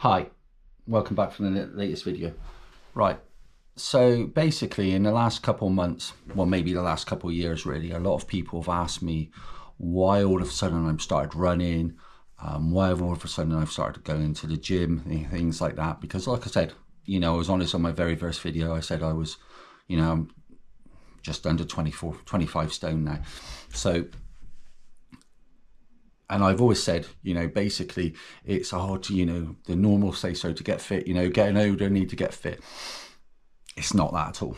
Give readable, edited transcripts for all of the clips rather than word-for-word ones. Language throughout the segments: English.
Hi, welcome back from the latest video. Right, so basically in the last couple of months, well maybe the last couple of years really, a lot of people have asked me why all of a sudden I've started running, why all of a sudden I've started going to the gym, things like that. Because like I said, I was honest on my very first video, I said I was, I'm just under 25 stone now. So, and I've always said, basically it's hard to, the normal say so to get fit, getting older, need to get fit. It's not that at all.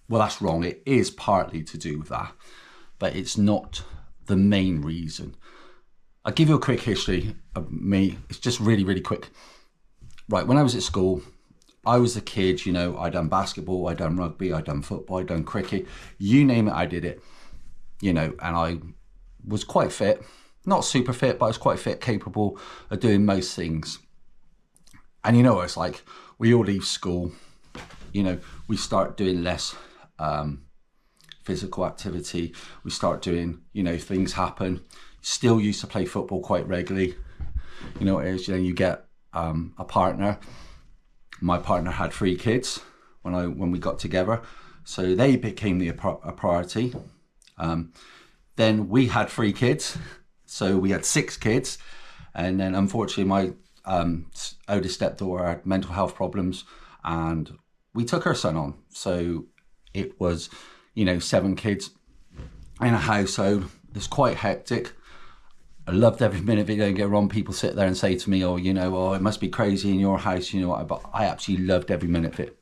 Well, that's wrong. It is partly to do with that, but it's not the main reason. I'll give you a quick history of me. It's just really, really quick. Right, when I was at school, I was a kid, I'd done basketball, I'd done rugby, I'd done football, I'd done cricket, you name it, I did it, and I was quite fit, not super fit, but I was quite fit, capable of doing most things. And it's like, we all leave school, we start doing less physical activity, we start doing, things happen. Still used to play football quite regularly, it is, you get a partner. My partner had 3 kids when we got together, so they became a priority. Then we had 3 kids, so we had 6 kids, and then unfortunately my oldest stepdaughter had mental health problems, and we took her son on. So it was, 7 kids in a household. It's quite hectic. I loved every minute of it. Don't get wrong, people sit there and say to me, oh, it must be crazy in your house, but I absolutely loved every minute of it.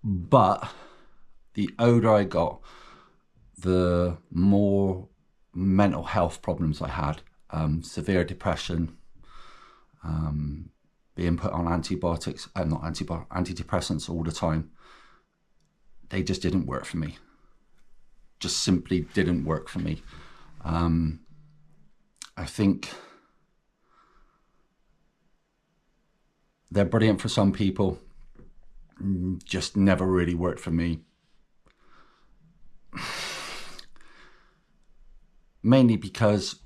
But the older I got, the more mental health problems I had, severe depression, being put on antidepressants all the time. They just didn't work for me. Just simply didn't work for me. I think they're brilliant for some people, just never really worked for me. Mainly because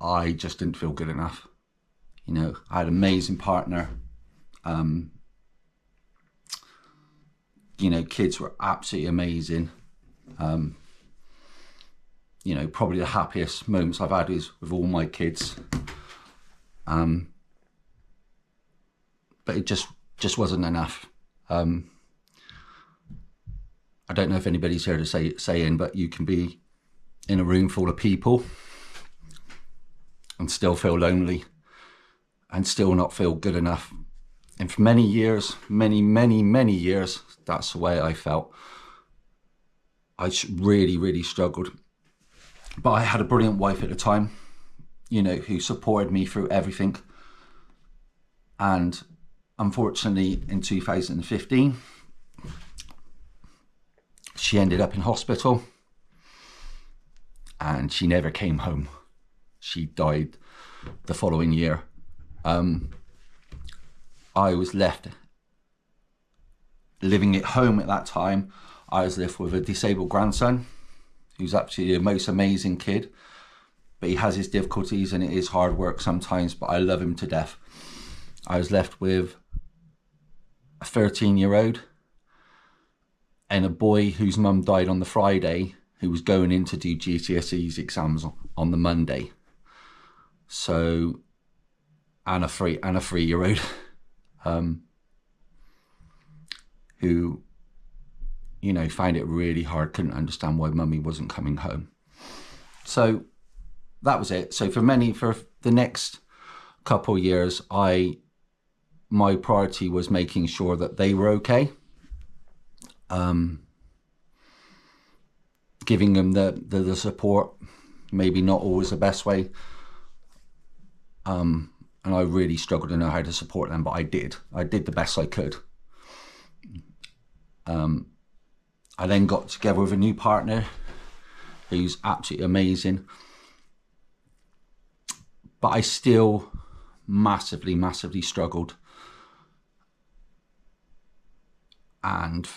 I just didn't feel good enough. I had an amazing partner. Kids were absolutely amazing. Probably the happiest moments I've had is with all my kids. But it just wasn't enough. I don't know if anybody's here to say in, but you can be in a room full of people and still feel lonely and still not feel good enough. And for many years, many years, that's the way I felt. I really, really struggled. But I had a brilliant wife at the time, who supported me through everything. And unfortunately, in 2015, she ended up in hospital and she never came home. She died the following year. I was left living at home at that time. I was left with a disabled grandson who's actually the most amazing kid, but he has his difficulties and it is hard work sometimes, but I love him to death. I was left with a 13-year-old and a boy whose mum died on the Friday, who was going in to do GCSEs exams on the Monday. So, and a 3-year-old who, found it really hard, couldn't understand why mummy wasn't coming home. So that was it. So for the next couple of years, my priority was making sure that they were okay. Giving them the support, maybe not always the best way. And I really struggled to know how to support them, but I did the best I could. I then got together with a new partner who's absolutely amazing, but I still massively struggled. And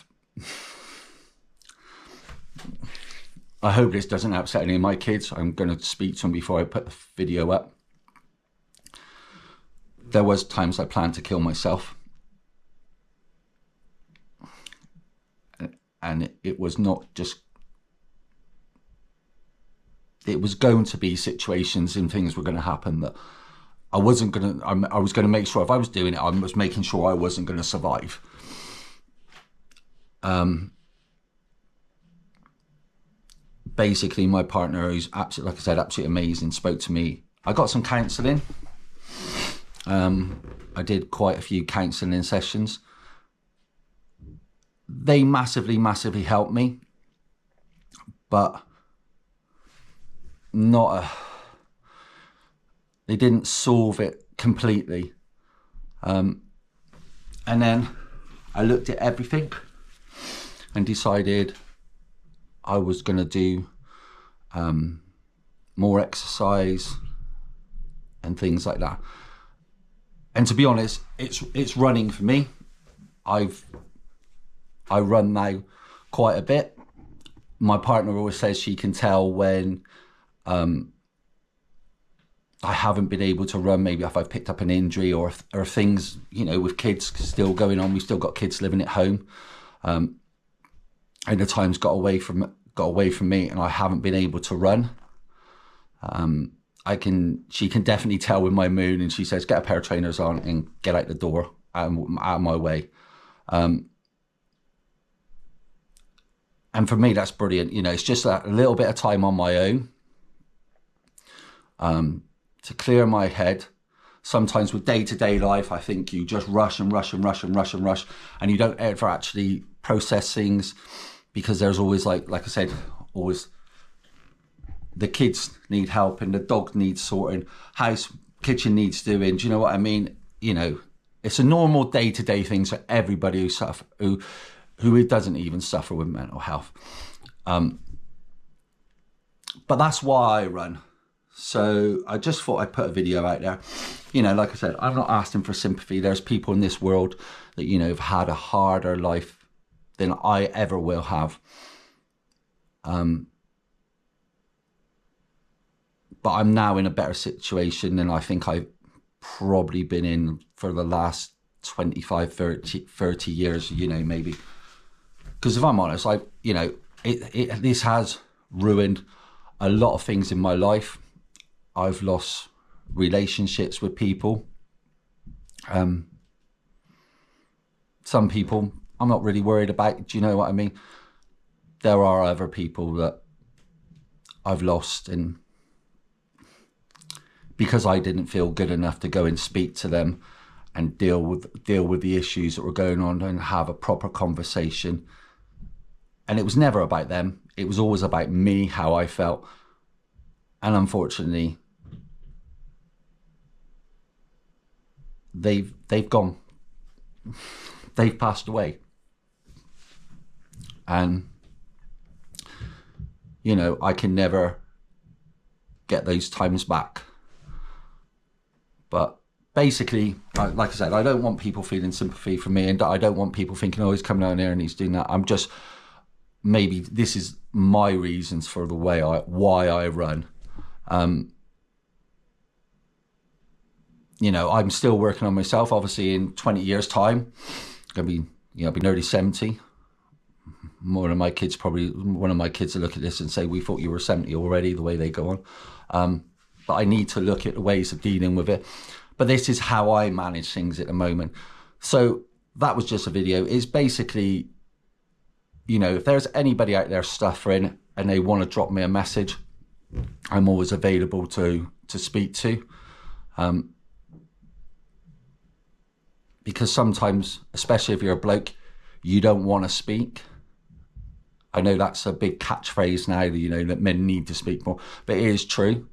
I hope this doesn't upset any of my kids. I'm going to speak to them before I put the video up. There was times I planned to kill myself. And it was not just... It was going to be situations and things were going to happen that I wasn't going to... I was going to make sure if I was doing it, I was making sure I wasn't going to survive. Basically, my partner, who's absolutely, like I said, absolutely amazing, spoke to me. I got some counselling. I did quite a few counselling sessions. They massively helped me, but they didn't solve it completely. And then I looked at everything and decided I was going to do more exercise and things like that. And to be honest, it's running for me. I run now quite a bit. My partner always says she can tell when I haven't been able to run, maybe if I've picked up an injury or things, you know, with kids still going on. We've still got kids living at home. And the time's got away from me and I haven't been able to run. She can definitely tell with my mood, and she says, get a pair of trainers on and get out the door, out of my way. And for me, that's brilliant. You know, it's just a little bit of time on my own to clear my head. Sometimes with day-to-day life, I think you just rush and rush, and you don't ever actually process things, because there's always, like I said, always the kids need help and the dog needs sorting, kitchen needs doing. Do you know what I mean? You know, it's a normal day-to-day thing for everybody who doesn't even suffer with mental health. But that's why I run. So I just thought I'd put a video out there. You know, like I said, I'm not asking for sympathy. There's people in this world that, you know, have had a harder life than I ever will have. But I'm now in a better situation than I think I've probably been in for the last 25, 30 years, you know, maybe. Because if I'm honest, this has ruined a lot of things in my life. I've lost relationships with people. Some people I'm not really worried about. Do you know what I mean? There are other people that I've lost, and because I didn't feel good enough to go and speak to them and deal with the issues that were going on and have a proper conversation. And it was never about them. It was always about me, how I felt. And unfortunately, they've gone. They've passed away. And, you know, I can never get those times back. But basically, like I said, I don't want people feeling sympathy for me, and I don't want people thinking, oh, he's coming down here and he's doing that. I'm just, maybe this is my reasons for the why I run. You know, I'm still working on myself. Obviously, in 20 years' time, I'll be nearly 70. One of my kids will look at this and say, we thought you were 70 already, the way they go on. But I need to look at the ways of dealing with it. But this is how I manage things at the moment. So that was just a video. It's basically, you know, if there's anybody out there suffering and they want to drop me a message, I'm always available to speak to. Because sometimes, especially if you're a bloke, you don't want to speak. I know that's a big catchphrase now, you know, that men need to speak more, but it is true.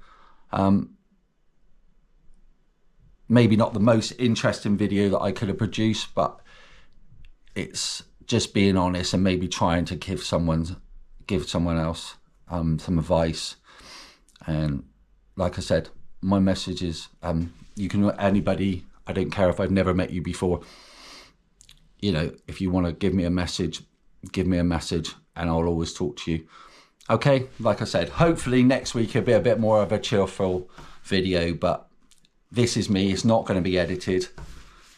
Maybe not the most interesting video that I could have produced, but it's just being honest and maybe trying to give someone else some advice. And like I said, my message is, you can, anybody, I don't care if I've never met you before, you know, if you want to give me a message, and I'll always talk to you. Okay, like I said, hopefully next week it'll be a bit more of a cheerful video, but this is me. It's not going to be edited.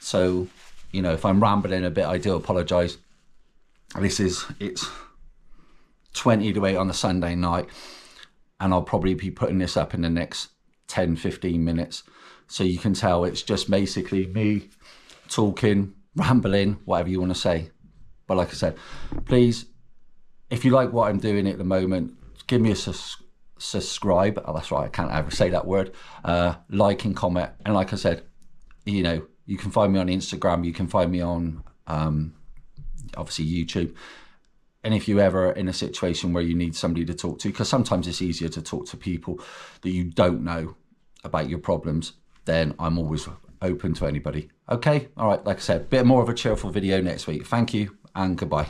So, you know, if I'm rambling a bit, I do apologise. It's 20 to 8 on a Sunday night, and I'll probably be putting this up in the next 10, 15 minutes. So you can tell it's just basically me talking, rambling, whatever you want to say. But like I said, please, if you like what I'm doing at the moment, give me a subscribe. Oh, that's right, I can't ever say that word. Like and comment. And like I said, you know, you can find me on Instagram. You can find me on, obviously, YouTube. And if you're ever in a situation where you need somebody to talk to, because sometimes it's easier to talk to people that you don't know about your problems, then I'm always open to anybody. Okay? All right, like I said, a bit more of a cheerful video next week. Thank you and goodbye.